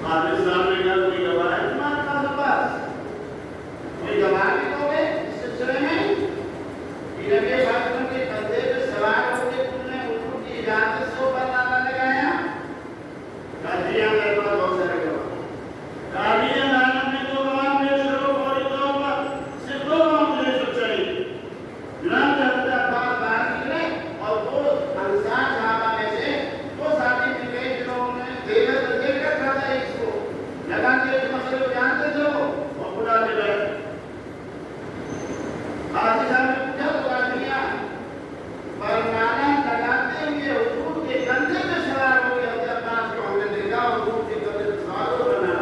حافظ صاحب نے کہا کوئی گواہ ہے تمہارے پاس؟ کوئی گواہ بھی تو ہے اس سلسلے میں کہ نبی صلی اللہ علیہ وسلم کے کندھے پہ سوار ہو کے تم نے حضور کی اجازت سے اوپر تالا لگایا؟ کہا جی ہاں میرے پاس بہت سارے گواہ۔ قاضی عدالت میں دو گواہ پیش کرو فوری طور پر، صرف دو گواہ مجھے سچائی۔ جناب حضرت عباس باہر نکلے اور وہ انصار صحابہ میں سے وہ ساتھی مل گئے جنہوں نے دیکھ کر کھا تھا اس کو لگا کے اس مسئلے کو جانتے تھے وہ بلا کے گئے۔ قاضی صاحب نے پوچھا تو قاضیہ فرمانا لگاتے ہوئے حضور کے کندھے پہ سوار ہو گئے حضرت عباس کو ہم نے دیکھا حضور کے کندھے پہ سوار ہو بنا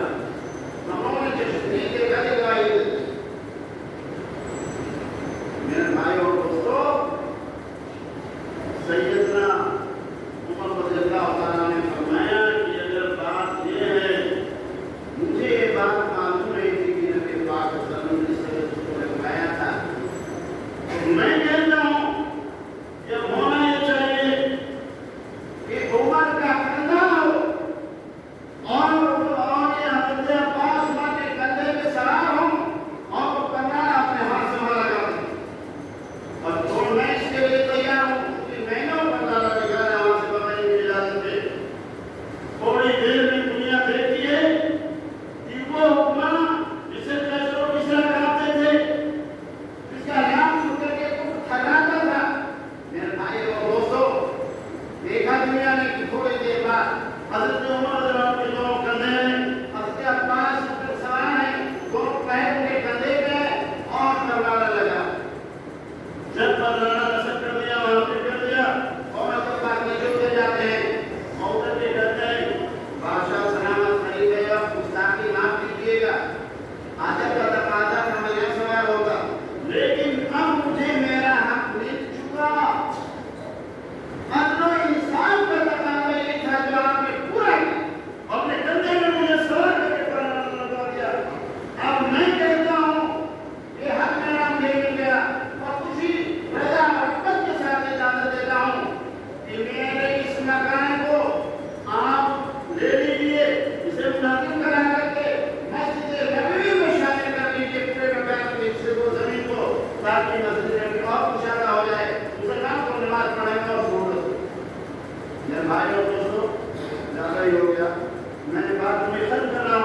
ہموں نے چشتی کے گھر گواہی دی۔ میرے بھائی اور دوستو، سیدنا عمر رضی اللہ تعالیٰ نے فرمایا کہ اگر بات یہ ہے مجھے یہ بات معلوم نہیں تھی کہ نبی پاک صلی اللہ علیہ وسلم نے اس طرح کو لگایا تھا تو میں کہتا ہوں کہ ہونا یہ چاہیے کہ عمر کا کندھا ہو اور یہ حضرت عباس کے کندھے پہ سوار ہوں اور وہ کندھا اپنے ہاتھ سے وہاں لگا دیں اور تو میں اس کے لیے تیار ہوں کہ میں نے وہ کندھا لگایا وہاں سے بغیر کی اجازت دے۔ تھوڑی دیر میں دنیا دیکھتی ہے کہ وہ حکمراں جسے کیسر و کسریٰ کہتے تھے، جس کا نام سن کر کے تو تھراتا تھا۔ میرے بھائی اور دوستو، دیکھا دنیا نے کہ تھوڑی دیر بعد حضرت عمر رضی اللہ عنہ کے دونوں کندھے ہیں، حضرت عباس پر سوار ہیں، دونوں پیر ان کے کندھے پہ اور کروانا لگا۔ جب پروانا نصب کر دیا وہاں پہ کر دیا اور اس کے بعد نیچے اتر جاتے ہیں اور اتر کے کہتے ہیں بادشاہ سلامت خرید ہے اور گستاخی معاف کیجیے گا، حاجت کا تقاضا تھا میں یہاں سوار ہوتا لیکن اب مجھے میرا حق مل چکا۔ عدل و انصاف کا تقاضا یہ تھا جو آپ نے پورا کیا، اپنے کندھے میں مجھے سوار کر کے پرانا لگا دیا۔ اب میں کہتا ہوں کہ حق میرا مجھے مل گیا اور خوشی رضا محبت کے ساتھ اجازت دیتا ہوں کہ میرے اس مکان کو آپ لے لیجیے، اسے منتقل کرا کر کے مسجد نبوی میں شامل کر لیجیے پورے مکان کے حصے کو، زمین کو، تاکہ مسجد نبوی اور کشادہ ہو جائے، مسلمان کو نماز پڑھنے میں اور سہولت ہو۔ میرے بھائی اور دوستو، زیادہ ہی ہو گیا، میں نے بات میں ختم کر رہا ہوں۔